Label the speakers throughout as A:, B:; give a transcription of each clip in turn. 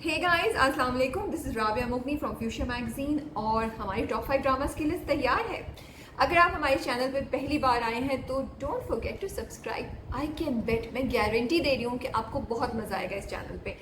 A: हे guys, अस्सलाम वालेकुम। This is Rabia मुगनी फ्रॉम फ्यूचर मैगजीन और हमारी टॉप 5 ड्रामास की लिस्ट तैयार है। अगर आप हमारे चैनल पर पहली बार आए हैं तो don't forget to subscribe. I can bet, मैं गारंटी दे रही हूँ कि आपको बहुत मज़ा आएगा इस चैनल पे।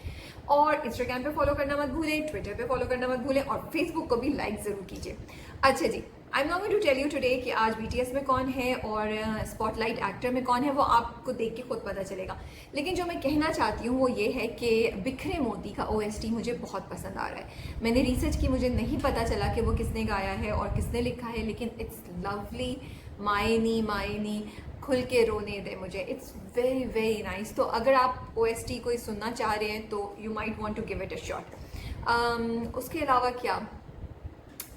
A: और इंस्टाग्राम पे फॉलो करना मत भूलें, ट्विटर पे फॉलो करना मत भूलें और फेसबुक को भी लाइक ज़रूर कीजिए। अच्छा जी, I am not going to tell you today कि आज बीटीएस में कौन है और स्पॉटलाइट एक्टर में कौन है, वो आपको देख के खुद पता चलेगा। लेकिन जो मैं कहना चाहती हूँ वो ये है कि बिखरे मोती का ओएसटी मुझे बहुत पसंद आ रहा है। मैंने रिसर्च की, मुझे नहीं पता चला कि वो किसने गाया है और किसने लिखा है, लेकिन इट्स लवली। मायनी मायनी खुल के रोने दे मुझे, इट्स वेरी वेरी नाइस। तो अगर आप ओएसटी कोई सुनना चाह रहे हैं तो you might want to give it a shot. उसके अलावा क्या,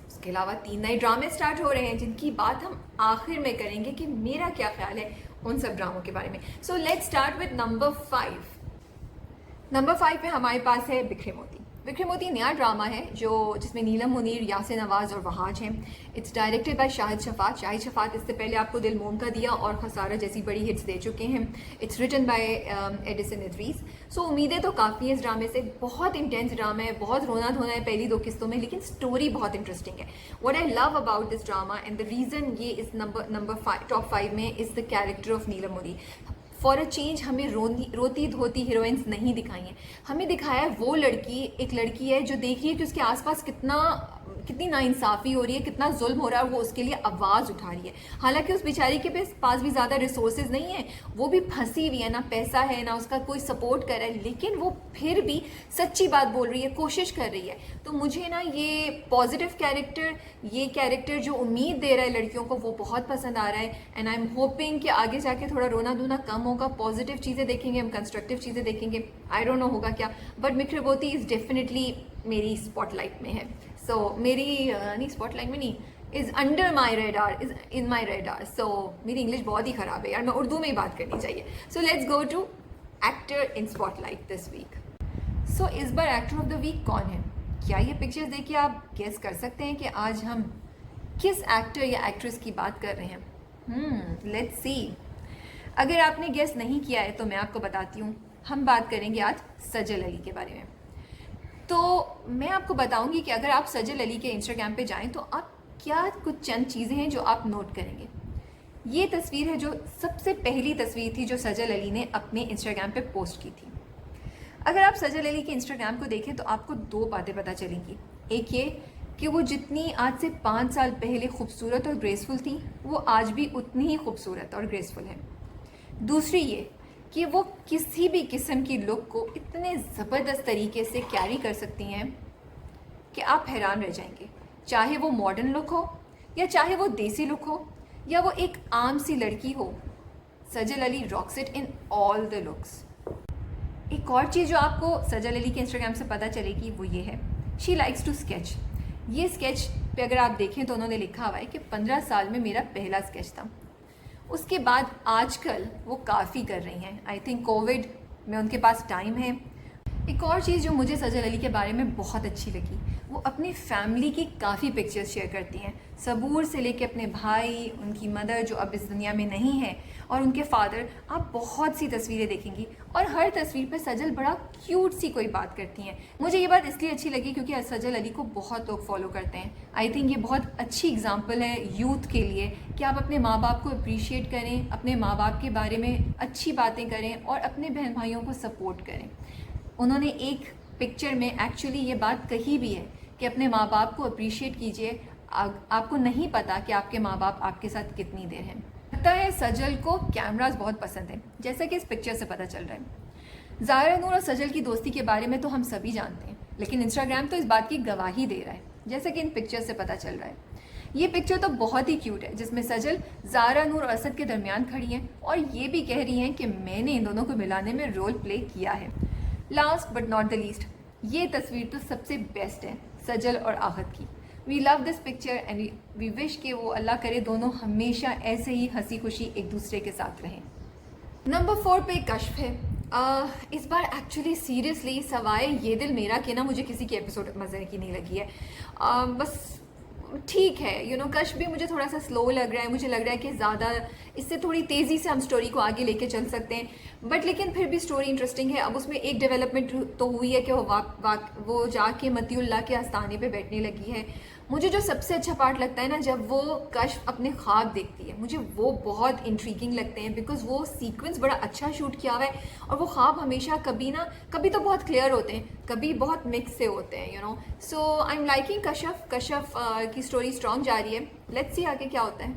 A: इसके अलावा 3 नए ड्रामे स्टार्ट हो रहे हैं जिनकी बात हम आखिर में करेंगे कि मेरा क्या ख्याल है उन सब ड्रामों के बारे में। So let's start with number 5। Number 5 पे हमारे पास है बिखरे मोती। बिखरे मोती नया ड्रामा है जिसमें नीलम मुनीर, यासिर नवाज और वहाज हैं। It's directed by Shahid Shafaat. Shahid Shafaat इससे पहले आपको दिल मोम का दिया और खसारा जैसी बड़ी हिट्स दे चुके हैं। It's written by Edison Idrees. So उम्मीदें तो काफ़ी हैं इस ड्रामे से। बहुत इंटेंस ड्रामा है, बहुत रोना धोना है पहली 2 किस्तों में, लेकिन स्टोरी बहुत इंटरेस्टिंग है। What I love about this drama and the reason ये इस टॉप 5 में is the character of Neelam Munir. For a change हमें रोती धोती हीरोइंस नहीं दिखाई हैं। हमें दिखाया है वो लड़की, एक लड़की है जो देख रही है कि उसके आसपास कितनी नाइंसाफ़ी हो रही है, कितना जुल्म हो रहा है और वो उसके लिए आवाज़ उठा रही है। हालांकि उस बेचारी के पास भी ज़्यादा रिसोर्सेज नहीं है, वो भी फंसी हुई है, ना पैसा है ना उसका कोई सपोर्ट कर रहा है, लेकिन वो फिर भी सच्ची बात बोल रही है, कोशिश कर रही है। तो मुझे ना ये पॉजिटिव कैरेक्टर, ये कैरेक्टर जो उम्मीद दे रहा है लड़कियों को, वो बहुत पसंद आ रहा है। एंड आई एम होपिंग कि आगे जाके थोड़ा रोना धोना कम होगा, पॉजिटिव चीज़ें देखेंगे हम, कंस्ट्रक्टिव चीज़ें देखेंगे। आई डोंट नो होगा क्या, बट बिखरे मोती इज़ डेफिनेटली मेरी स्पॉटलाइट में है। सो मेरी नहीं, स्पॉटलाइट में नहीं, is under my radar, is in my radar. So मेरी इंग्लिश बहुत ही ख़राब है यार, मैं उर्दू में ही बात करनी चाहिए। So let's go to actor in spotlight this week. So इस बार एक्टर ऑफ द वीक कौन है? क्या ये पिक्चर्स देख के आप गेस कर सकते हैं कि आज हम किस एक्टर या एक्ट्रेस की बात कर रहे हैं? Let's see. अगर आपने गेस नहीं किया है तो मैं आपको बताती हूँ, हम बात करेंगे आज सजल अली के बारे में। तो मैं आपको बताऊंगी कि अगर आप सजल अली के इंस्टाग्राम पे जाएं तो आप क्या कुछ चंद चीज़ें हैं जो आप नोट करेंगे। ये तस्वीर है जो सबसे पहली तस्वीर थी जो सजल अली ने अपने इंस्टाग्राम पे पोस्ट की थी। अगर आप सजल अली के इंस्टाग्राम को देखें तो आपको 2 बातें पता चलेंगी। एक ये कि वो जितनी आज से 5 साल पहले खूबसूरत और ग्रेसफुल थी, वो आज भी उतनी ही खूबसूरत और ग्रेसफुल है। दूसरी ये कि वो किसी भी किस्म की लुक को इतने ज़बरदस्त तरीके से कैरी कर सकती हैं कि आप हैरान रह जाएंगे। चाहे वो मॉडर्न लुक हो या चाहे वो देसी लुक हो या वो एक आम सी लड़की हो, Sajal Aly rocks it in all the looks. एक और चीज़ जो आपको सजल अली के इंस्टाग्राम से पता चलेगी वो ये है, शी लाइक्स टू स्केच। ये स्केच पे अगर आप देखें तो उन्होंने लिखा हुआ है कि 15 साल में मेरा पहला स्केच था। उसके बाद आजकल वो काफ़ी कर रही हैं। आई थिंक कोविड में उनके पास टाइम है। एक और चीज़ जो मुझे सजल अली के बारे में बहुत अच्छी लगी, वो अपनी फैमिली की काफ़ी पिक्चर्स शेयर करती हैं। सबूर से लेके अपने भाई, उनकी मदर जो अब इस दुनिया में नहीं है, और उनके फादर। आप बहुत सी तस्वीरें देखेंगी और हर तस्वीर पे सजल बड़ा क्यूट सी कोई बात करती हैं। मुझे ये बात इसलिए अच्छी लगी क्योंकि सजल अली को बहुत लोग फॉलो करते हैं। आई थिंक ये बहुत अच्छी एग्जाम्पल है यूथ के लिए कि आप अपने माँ बाप को अप्रिशिएट करें, अपने माँ बाप के बारे में अच्छी बातें करें और अपने बहन भाइयों को सपोर्ट करें। उन्होंने एक पिक्चर में एक्चुअली ये बात कही भी है कि अपने माँ बाप को अप्रिशिएट कीजिए, आपको नहीं पता कि आपके माँ बाप आपके साथ कितनी देर हैं। लगता है सजल को कैमरास बहुत पसंद है, जैसा कि इस पिक्चर से पता चल रहा है। ज़ाहिरा नूर और सजल की दोस्ती के बारे में तो हम सभी जानते हैं, लेकिन इंस्टाग्राम तो इस बात की गवाही दे रहा है, जैसा कि इन पिक्चर से पता चल रहा है। ये पिक्चर तो बहुत ही क्यूट है, जिसमें सजल ज़ाहिरा नूर और असद के दरमियान खड़ी हैं और ये भी कह रही हैं कि मैंने इन दोनों को मिलाने में रोल प्ले किया है। Last but not the least, ये तस्वीर तो सबसे बेस्ट है सजल और आहत की। We love this picture and we wish कि वो अल्लाह करे दोनों हमेशा ऐसे ही हंसी खुशी एक दूसरे के साथ रहें। नंबर 4 पे कश्फ है। इस बार एक्चुअली सीरियसली सवाए ये दिल मेरा के ना मुझे किसी की एपिसोड मज़े की नहीं लगी है। बस ठीक है, कश भी मुझे थोड़ा सा स्लो लग रहा है, मुझे लग रहा है कि ज़्यादा इससे थोड़ी तेज़ी से हम स्टोरी को आगे लेके चल सकते हैं, बट लेकिन फिर भी स्टोरी इंटरेस्टिंग है। अब उसमें एक डेवलपमेंट तो हुई है कि वो जाके मतीउल्लाह के आस्थाने पे बैठने लगी है। मुझे जो सबसे अच्छा पार्ट लगता है ना, जब वो कश अपने ख्वाब देखती है, मुझे वो बहुत इंट्रीगिंग लगते हैं, बिकॉज वो सीक्वेंस बड़ा अच्छा शूट किया हुआ है, और वो ख्वाब हमेशा कभी तो बहुत क्लियर होते हैं, कभी बहुत मिक्स से होते हैं, सो आई एम लाइकिंग कशफ की स्टोरी स्ट्रॉन्ग जा रही है। लेट्स सी आगे क्या होता है।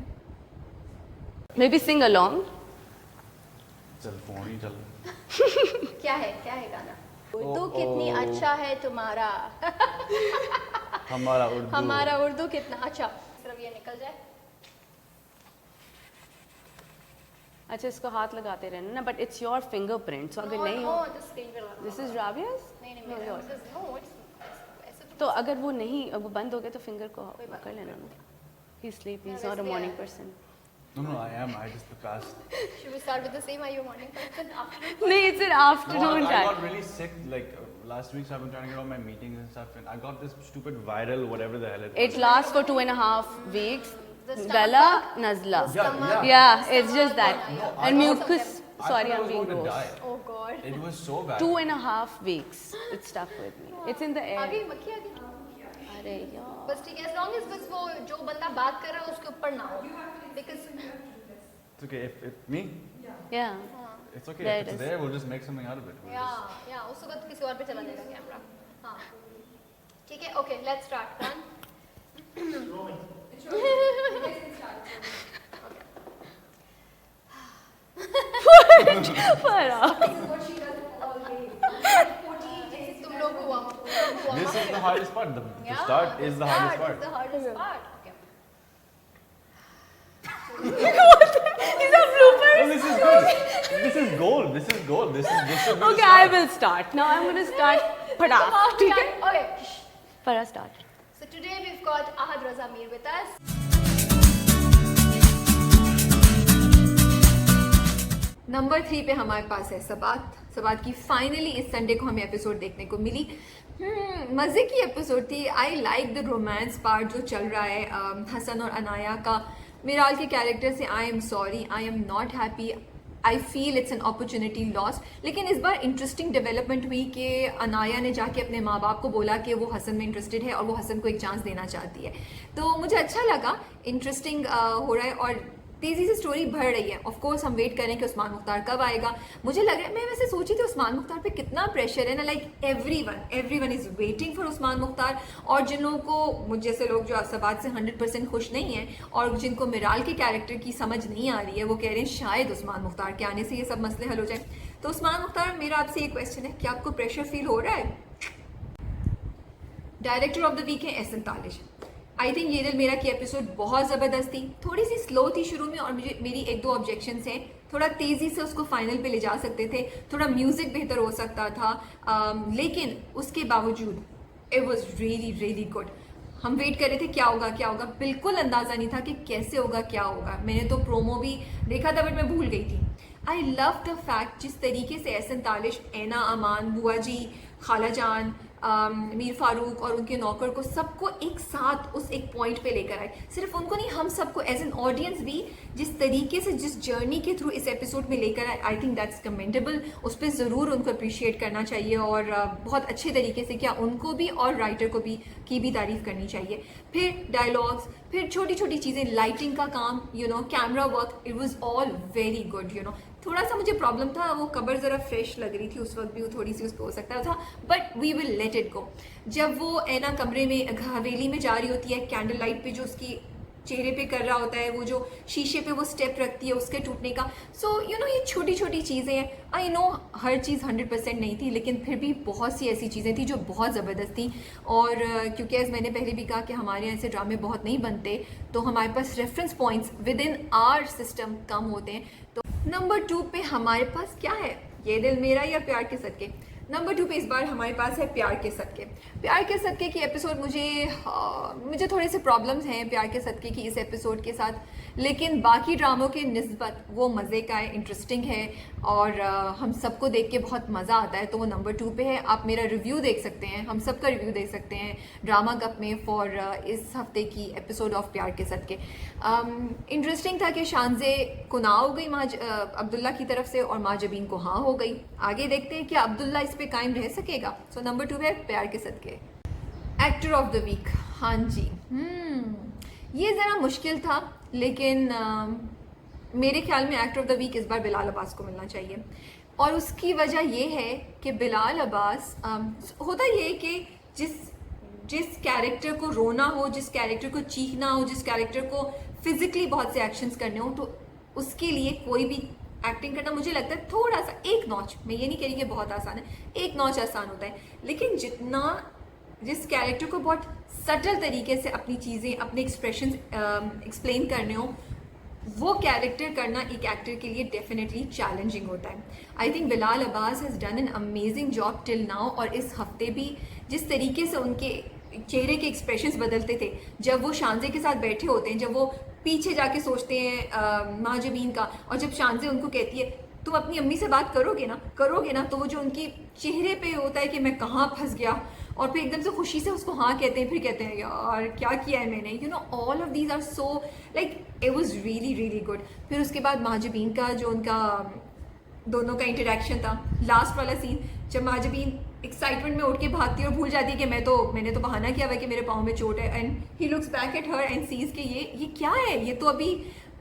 B: May be Singh along.
C: चल फोन ही चल।
A: क्या है गाना?
B: उर्दू कितनी अच्छा है तुम्हारा।
C: हमारा
B: उर्दू कितना अच्छा। सिर्फ ये निकल जाए। अच्छा, इसको हाथ लगाते रहना ना, बट इट्स योर फिंगरप्रिंट, सो अगर नहीं हो दिस इज राबियास। तो अगर वो बंद हो गया तो फिंगर को पकड़ लेना ना। He sleep, he is not a morning person.
C: No, I just procrastinate.
D: Should we start with the same? Are you a morning person?
B: No, it's an afternoon
C: I
B: time.
C: got really sick last week, so I've been trying to get all my meetings and stuff, and I got this stupid viral whatever the hell it was.
B: It lasts for 2.5 weeks.
D: The stomach
B: Gala,
D: bug?
B: nazla.
C: Yeah.
B: Yeah, it's just that.
C: No, I
B: And
C: thought-
B: mucus.
C: I
B: Sorry,
C: thought I
B: I'm
C: was
B: being
C: going to
B: gross.
C: die.
D: Oh God.
C: It was so bad.
B: 2.5 weeks. It stuck with me. It's in the air.
D: आगे मक्खी आगे।
B: अरे यार.
D: बस ठीक है, as long as बस वो जो बंदा बात कर रहा है उसके ऊपर ना हो, because
C: It's okay if me.
B: Yeah.
C: It's okay
B: There
C: if
B: it
C: it's
B: is.
C: there. We'll just make something out of it. We'll just-
D: या उस वक्त किसी और पे चला जाएगा कैमरा। हाँ ठीक है, okay, let's start. 1
B: पर
D: तुम लोग को warm up करो।
C: This is the hardest part. The start is the hardest part.
D: It's the hardest part. Okay.
B: These are bloopers.
C: No, this is good. This is gold. This is gold. This should be the
B: Okay, I
C: start.
B: will start. Now I'm going to start. Pada. ठीक है?
D: Okay.
B: Para start.
D: So today we've got Ahad Raza Mir with us.
A: Number 3 पे हमारे पास है सबात की finally इस Sunday को हमें episode देखने को मिली। मज़े की एपिसोड थी। I like the romance part जो चल रहा है हसन और अनाया का। मिराल के कैरेक्टर से I am sorry, I am not happy, I feel it's an opportunity loss. लेकिन इस बार इंटरेस्टिंग डेवलपमेंट हुई कि अनाया ने जाके अपने माँ बाप को बोला कि वो हसन में इंटरेस्टेड है और वो हसन को एक चांस देना चाहती है। तो मुझे अच्छा लगा, इंटरेस्टिंग हो रहा है और तेज़ी से स्टोरी बढ़ रही है। ऑफ कोर्स हम वेट करें कि उस्मान मुख्तार कब आएगा। मुझे लग रहा है, मैं वैसे सोची थी उस्मान मुख्तार पे कितना प्रेशर है ना, like everyone is waiting for Usman Mukhtar. और जिन लोगों को, मुझ जैसे लोग जो सबात से 100% खुश नहीं हैं और जिनको मिराल के कैरेक्टर की समझ नहीं आ रही है, वो कह रहे हैं शायद उस्मान मुख्तार के आने से ये सब मसले हल हो जाए। तो उस्मान मुख्तार, मेरा आपसे एक क्वेश्चन है, क्या आपको प्रेशर फील हो रहा है? डायरेक्टर ऑफ द वीक है एहसन तालिश। आई थिंक ये दिल मेरा की एपिसोड बहुत ज़बरदस्त थी, थोड़ी सी स्लो थी शुरू में और मेरी 1-2 ऑब्जेक्शंस हैं। थोड़ा तेज़ी से उसको फाइनल पे ले जा सकते थे, थोड़ा म्यूज़िक बेहतर हो सकता था, लेकिन उसके बावजूद इट वॉज रियली गुड। हम वेट कर रहे थे क्या होगा, बिल्कुल अंदाज़ा नहीं था कि कैसे होगा, क्या होगा। मैंने तो प्रोमो भी देखा था बट मैं भूल गई थी। आई लव द फैक्ट जिस तरीके से एहसन तालिश, ऐना अमान, बुआ जी, खाला जान, मीर फारूक और उनके नौकर को सबको एक साथ उस एक पॉइंट पे लेकर आए। सिर्फ उनको नहीं, हम सबको एज एन ऑडियंस भी जिस तरीके से, जिस जर्नी के थ्रू इस एपिसोड में लेकर आए, आई थिंक दैट्स कमेंडेबल। उस पर ज़रूर उनको अप्रिशिएट करना चाहिए और बहुत अच्छे तरीके से, क्या उनको भी और राइटर को भी की भी तारीफ़ करनी चाहिए। फिर डायलॉग्स, फिर छोटी छोटी चीज़ें, लाइटिंग का काम, camera work, it was all very good. थोड़ा सा मुझे प्रॉब्लम था, वो कबर ज़रा फ्रेश लग रही थी उस वक्त भी, वो थोड़ी सी उस पर हो सकता था, but we will let it go. जब वो ऐना कमरे में, हवेली में जा रही होती है, कैंडल लाइट पे जो उसकी चेहरे पे कर रहा होता है, वो जो शीशे पे वो स्टेप रखती है उसके टूटने का, सो ये छोटी छोटी चीज़ें हैं। आई नो हर चीज़ 100% नहीं थी, लेकिन फिर भी बहुत सी ऐसी चीज़ें थी जो बहुत ज़बरदस्त थी। और क्योंकि एज मैंने पहले भी कहा कि हमारे यहाँ ऐसे ड्रामे बहुत नहीं बनते, तो हमारे पास reference points within our system कम होते हैं। तो नंबर 2 पे हमारे पास क्या है, ये दिल मेरा या प्यार के सदके। नंबर 2 पे इस बार हमारे पास है प्यार के सदके। प्यार के सदके की एपिसोड मुझे थोड़े से प्रॉब्लम्स हैं प्यार के सदके की इस एपिसोड के साथ, लेकिन बाकी ड्रामों के निस्बत वो मज़े का है, इंटरेस्टिंग है और हम सबको देख के बहुत मज़ा आता है, तो वो नंबर 2 पे है। आप मेरा रिव्यू देख सकते हैं, हम सबका रिव्यू देख सकते हैं ड्रामा कप में फॉर इस हफ्ते की एपिसोड ऑफ प्यार के सदके। इंटरेस्टिंग था कि शानजे को ना हो गई अब्दुल्ला की तरफ से और माजबीन को हाँ हो गई। आगे देखते हैं कि अब्दुल्ला इस पे कायम रह सकेगा। सो नंबर 2 है प्यार के सदके। एक्टर ऑफ द वीक, हाँ जी, ये ज़रा मुश्किल था, लेकिन मेरे ख्याल में एक्टर ऑफ द वीक इस बार बिलाल अब्बास को मिलना चाहिए और उसकी वजह ये है कि बिलाल अब्बास होता ये कि जिस कैरेक्टर को रोना हो, जिस कैरेक्टर को चीखना हो, जिस कैरेक्टर को फिजिकली बहुत से एक्शंस करने हो, तो उसके लिए कोई भी एक्टिंग करना मुझे लगता है थोड़ा सा एक नॉच, मैं ये नहीं कह रही कि बहुत आसान है, एक नॉच आसान होता है, लेकिन जिस कैरेक्टर को बहुत सटल तरीके से अपनी चीज़ें, अपने एक्सप्रेशन एक्सप्लेन करने हो, वो कैरेक्टर करना एक एक्टर के लिए डेफिनेटली चैलेंजिंग होता है। I think Bilal Abbas has done an amazing job till now, और इस हफ्ते भी जिस तरीके से उनके चेहरे के एक्सप्रेशंस बदलते थे जब वो शानजे के साथ बैठे होते हैं, जब वो पीछे जाके सोचते हैं माजबीन का, और जब शानजे उनको कहती है तुम अपनी अम्मी से बात करोगे ना, तो वो जो उनकी चेहरे पे होता है कि मैं कहाँ फंस गया, और फिर एकदम से खुशी से उसको हाँ कहते हैं, फिर कहते हैं यार क्या किया है मैंने, you know, all of these are so like it was really really good. फिर उसके बाद माजबीन का जो उनका दोनों का इंटरेक्शन था, लास्ट वाला सीन जब माजबीन एक्साइटमेंट में उठ के भागती है और भूल जाती है कि मैंने तो बहाना किया हुआ है कि मेरे पाँव में चोट है, and he looks back at her and sees कि ये क्या है, ये तो अभी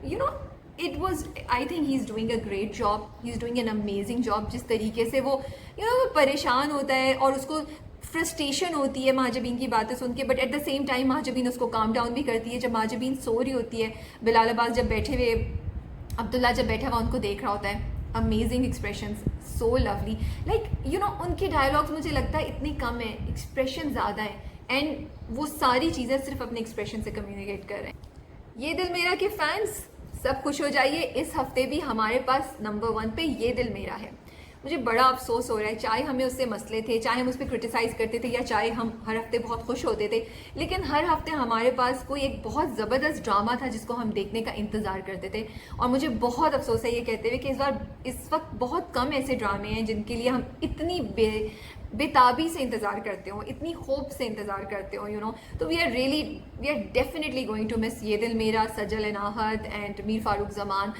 A: you know it was, I think he is doing a great job, he is doing an amazing job. जिस तरीके से वो वो परेशान होता है और उसको फ्रस्ट्रेशन होती है माजबीन की बातें सुन के, but at the same time Mahjabeen उसको काम डाउन भी करती है। जब माजबीन सो रही होती है, बिलाल अब्बास जब बैठे हुए, अब्दुल्ला जब बैठा हुआ उनको देख रहा होता है, amazing expressions, so lovely, like you know उनके डायलॉग्स मुझे लगता है इतने कम है, एक्सप्रेशन ज़्यादा है, एंड वो सारी चीज़ें सिर्फ अपने एक्सप्रेशन से कम्युनिकेट कर रहे हैं। ये दिल मेरा के फैंस सब खुश हो जाइए, इस हफ्ते भी हमारे पास नंबर 1 पे ये दिल मेरा है। मुझे बड़ा अफसोस हो रहा है, चाहे हमें उससे मसले थे, चाहे हम उस पर क्रिटिसाइज़ करते थे, या चाहे हम हर हफ्ते बहुत खुश होते थे, लेकिन हर हफ्ते हमारे पास कोई एक बहुत ज़बरदस्त ड्रामा था जिसको हम देखने का इंतज़ार करते थे। और मुझे बहुत अफसोस है ये कहते हुए कि इस वक्त बहुत कम ऐसे ड्रामे हैं जिनके लिए हम इतनी बेताबी से इंतज़ार करते हो, इतनी होप से इंतज़ार करते हो, यू नो। तो we are definitely going to miss Yeh Dil Mera, Sajal अनाहत and Mir Farooq Zaman.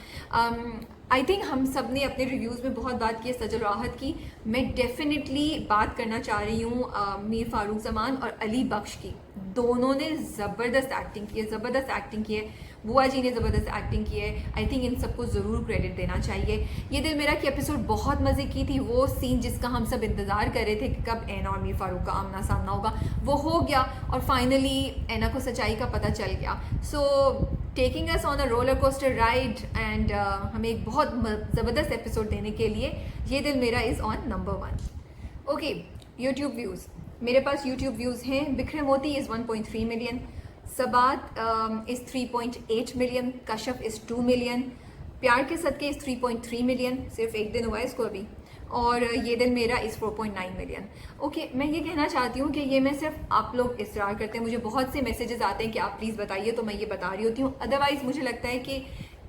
A: I think हम सब ने अपने रिव्यूज़ में बहुत बात की है सजल राहत की, मैं डेफिनेटली बात करना चाह रही हूँ मीर फारूक जमान और अली बख्श की। दोनों ने ज़बरदस्त एक्टिंग की है, बुआ जी ने ज़बरदस्त एक्टिंग की है। आई थिंक इन सबको ज़रूर क्रेडिट देना चाहिए। ये दिल मेरा की एपिसोड बहुत मज़े की थी, वो सीन जिसका हम सब इंतज़ार कर रहे थे कि कब ऐना और मीर फारूक का आमना सामना होगा, वो हो गया और फाइनली ऐना को सच्चाई का पता चल गया। So taking us on a roller coaster ride and हमें एक बहुत ज़बरदस्त एपिसोड देने के लिए Yeh Dil Mera is on number 1। Okay, YouTube views, मेरे पास यूट्यूब व्यूज़ हैं। Bikhre Moti is 1.3 million, Sabaat is 3.8 million, Kashf is 2 million, Pyar Ke सदके इज़ 3.3 मिलियन, सिर्फ एक दिन हुआ है इसको अभी, और ये Dil Mera is 4.9 million. Okay, मैं ये कहना चाहती हूँ कि ये मैं सिर्फ आप लोग इसरार करते हैं, मुझे बहुत से मैसेजेस आते हैं कि आप प्लीज़ बताइए, तो मैं ये बता रही होती हूँ। अदरवाइज़ मुझे लगता है कि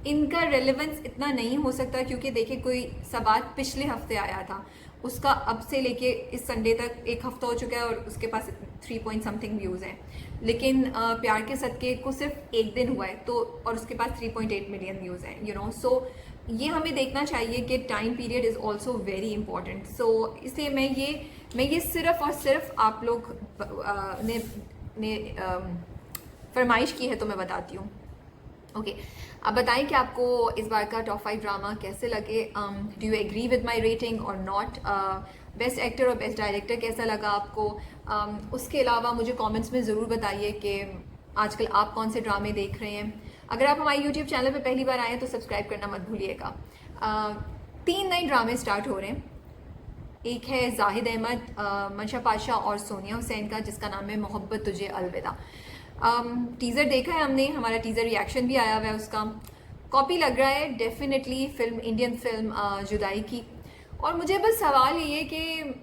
A: इनका रेलेवेंस इतना नहीं हो सकता, क्योंकि देखिए कोई सबात पिछले हफ्ते आया था, उसका अब से लेके इस संडे तक एक हफ्ता हो चुका है और उसके पास 3 पॉइंट समथिंग व्यूज़ हैं, लेकिन प्यार के सदके को सिर्फ एक दिन हुआ है तो, और उसके पास 3.8 मिलियन व्यूज़ हैं, यू नो। सो ये हमें देखना चाहिए कि time period is also very important. So इसलिए मैं ये सिर्फ और सिर्फ आप लोग ने फरमाइश की है तो मैं बताती हूँ। ओके, अब बताएं कि आपको इस बार का टॉप 5 ड्रामा कैसे लगे, do you agree with my rating और नॉट, बेस्ट एक्टर और बेस्ट डायरेक्टर कैसा लगा आपको। उसके अलावा मुझे कमेंट्स में ज़रूर बताइए कि आजकल आप कौन से ड्रामे देख रहे हैं। अगर आप हमारे यूट्यूब चैनल पे पहली बार आए हैं तो सब्सक्राइब करना मत भूलिएगा। 3 नए ड्रामे स्टार्ट हो रहे हैं, एक है जाहिद अहमद, मंशा पाशा और सोनिया हुसैन का, जिसका नाम है मोहब्बत तुझे अलविदा। टीज़र देखा है हमने, हमारा टीज़र रिएक्शन भी आया हुआ है, उसका कॉपी लग रहा है डेफिनेटली फिल्म, इंडियन फिल्म जुदाई की। और मुझे बस सवाल ये है कि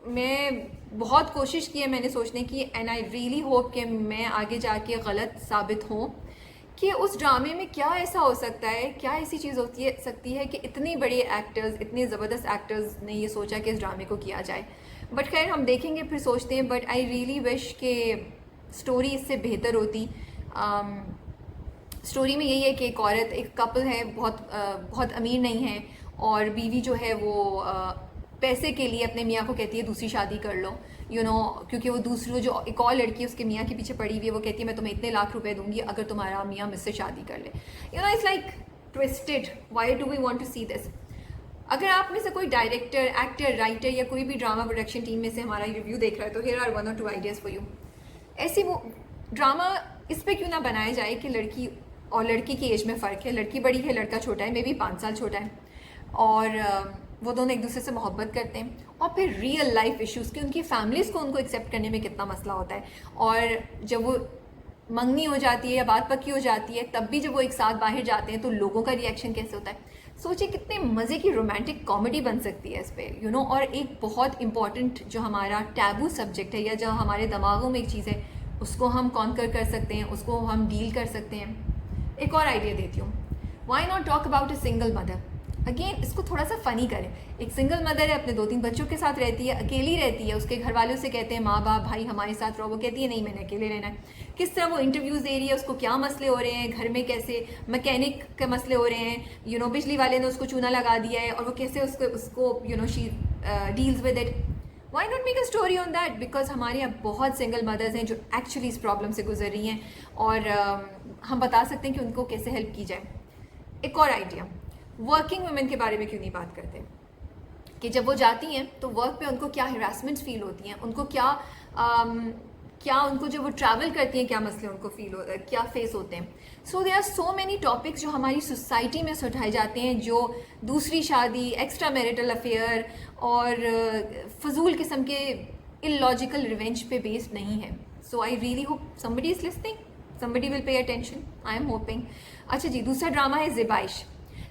A: मैं बहुत कोशिश की है मैंने सोचने की, एंड आई रियली होप कि मैं आगे जाके गलत साबित हूँ कि उस ड्रामे में क्या ऐसा हो सकता है, क्या ऐसी चीज़ होती है सकती है कि इतनी बड़ी एक्टर्स, इतने ज़बरदस्त एक्टर्स ने ये सोचा कि इस ड्रामे को किया जाए। बट खैर हम देखेंगे, फिर सोचते हैं। बट आई रियली विश कि स्टोरी इससे बेहतर होती। स्टोरी में यही है कि एक औरत, एक कपल है, बहुत अमीर नहीं है, और बीवी जो है वो पैसे के लिए अपने मियाँ को कहती है दूसरी शादी कर लो, क्योंकि वो दूसरी जो एक और लड़की उसके मियाँ के पीछे पड़ी हुई है, वो कहती है मैं तुम्हें इतने लाख रुपए दूंगी अगर तुम्हारा मियाँ मुझसे शादी कर ले। It's like twisted. Why do we want to see this? अगर आप में से कोई डायरेक्टर, एक्टर, राइटर या कोई भी ड्रामा प्रोडक्शन टीम में से हमारा रिव्यू देख रहा है, तो here are 1 or 2 ideas for you. ऐसी वो ड्रामा इस पर क्यों ना बनाया जाए कि लड़की और लड़की की एज में फ़र्क है, लड़की बड़ी है, लड़का छोटा है, मे बी 5 साल छोटा है, और वो दोनों एक दूसरे से मोहब्बत करते हैं, और फिर रियल लाइफ इश्यूज़ कि उनकी फैमिलीज़ को उनको एक्सेप्ट करने में कितना मसला होता है, और जब वो मंगनी हो जाती है या बात पक्की हो जाती है, तब भी जब वो एक साथ बाहर जाते हैं तो लोगों का रिएक्शन कैसे होता है। सोचिए कितने मज़े की रोमांटिक कॉमेडी बन सकती है इस पर, और एक बहुत इंपॉर्टेंट जो हमारा टैबू सब्जेक्ट है, या जो हमारे दिमागों में एक चीज़ है, उसको हम कॉन्कर कर सकते हैं, उसको हम डील कर सकते हैं। एक और आइडिया देती हूँ, why not talk about a single mother. Again इसको थोड़ा सा फ़नी करें। एक सिंगल मदर है, अपने 2-3 बच्चों के साथ रहती है, अकेली रहती है, उसके घर वाले उसे कहते हैं माँ बाप भाई हमारे साथ रहो, वो कहती है नहीं मैंने अकेले रहना है। किस तरह वो इंटरव्यूज़ दे रही है, उसको क्या मसले हो रहे हैं घर में, कैसे मैकेनिक के मसले हो रहे हैं, बिजली वाले ने उसको चूना लगा दिया है, और वो कैसे उसको she deals with it. Why not make a story on that? Because हमारे यहाँ बहुत सिंगल मदर्स हैं जो एक्चुअली इस प्रॉब्लम से गुजर रही हैं, और हम बता सकते हैं कि उनको कैसे हेल्प की जाए। एक और आइडिया, वर्किंग वुमेन के बारे में क्यों नहीं बात करते कि जब वो जाती हैं तो वर्क पे उनको क्या हरासमेंट्स फील होती हैं, उनको क्या उनको जब वो ट्रैवल करती हैं क्या मसले उनको क्या फेस होते हैं। So there are so many topics जो हमारी सोसाइटी में से उठाए जाते हैं, जो दूसरी शादी, एक्स्ट्रा मैरिटल अफेयर और फजूल किस्म के इलॉजिकल रिवेंज पे बेस्ड नहीं है। So I really hope somebody is listening, somebody will pay attention, I am hoping. अच्छा जी, दूसरा ड्रामा है ज़ेबाइश।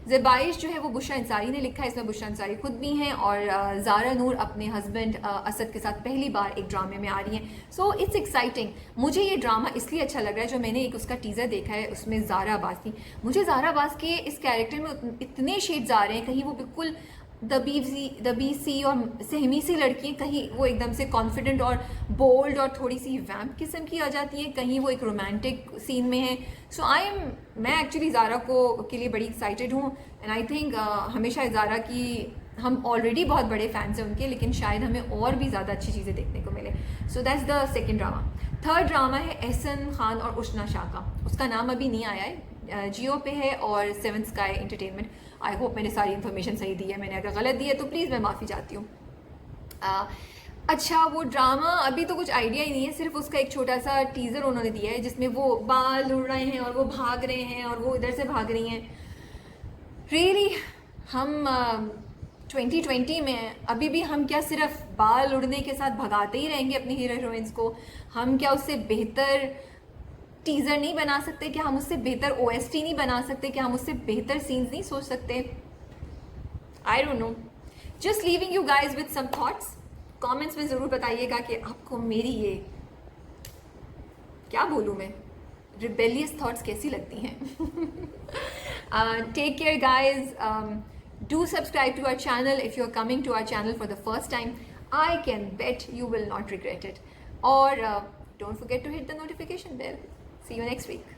A: ज़ेबाइश जो है वो बुशरा अंसारी ने लिखा है, इसमें बुशरा अंसारी खुद भी हैं, और ज़ारा नूर अपने हस्बैंड असद के साथ पहली बार एक ड्रामे में आ रही हैं। So it's exciting. मुझे ये ड्रामा इसलिए अच्छा लग रहा है, जो मैंने एक उसका टीज़र देखा है, उसमें ज़ारा अब्बास थी। मुझे ज़ारा अब्बास के इस कैरेक्टर में इतने शेड्स आ रहे हैं, कहीं वो बिल्कुल दबी सी और सहमी सी लड़की है, कहीं वो एकदम से कॉन्फिडेंट और बोल्ड और थोड़ी सी वैम्प किस्म की आ जाती है, कहीं वो एक रोमांटिक सीन में है। सो मैं एक्चुअली ज़ारा के लिए बड़ी एक्साइटेड हूँ, एंड आई थिंक हमेशा ज़ारा की हम ऑलरेडी बहुत बड़े फैंस हैं उनके, लेकिन शायद हमें और भी ज़्यादा अच्छी चीज़ें देखने को मिले। So that's the second drama. Third drama है एहसन खान और उशना शाह का। उसका नाम अभी नहीं आया है, जियो पे है, और 7 स्काई एंटरटेनमेंट। आई होप मैंने सारी इन्फॉर्मेशन सही दी है, मैंने अगर गलत दी है तो प्लीज़ मैं माफ़ी चाहती हूँ। अच्छा, वो ड्रामा अभी तो कुछ आइडिया ही नहीं है, सिर्फ उसका एक छोटा सा टीज़र उन्होंने दिया है, जिसमें वो बाल उड़ रहे हैं और वो भाग रहे हैं और वो इधर से भाग रही हैं। रियली हम 2020 में अभी भी हम क्या सिर्फ बाल उड़ने के साथ भगाते ही रहेंगे अपने हीरो हीरोइंस को? हम क्या उससे बेहतर टीज़र नहीं बना सकते? क्या हम उससे बेहतर OST नहीं बना सकते? क्या हम उससे बेहतर सीन्स नहीं सोच सकते? I don't know, just leaving you guys with some thoughts. Comments में ज़रूर बताइएगा कि आपको मेरी ये, क्या बोलूँ मैं, रिबेलियस थॉट्स कैसी लगती हैं। Take care guys, do subscribe to our channel if you are coming to our channel for the first time. I can bet you will not regret it. Or don't forget to hit the notification bell. See you next week.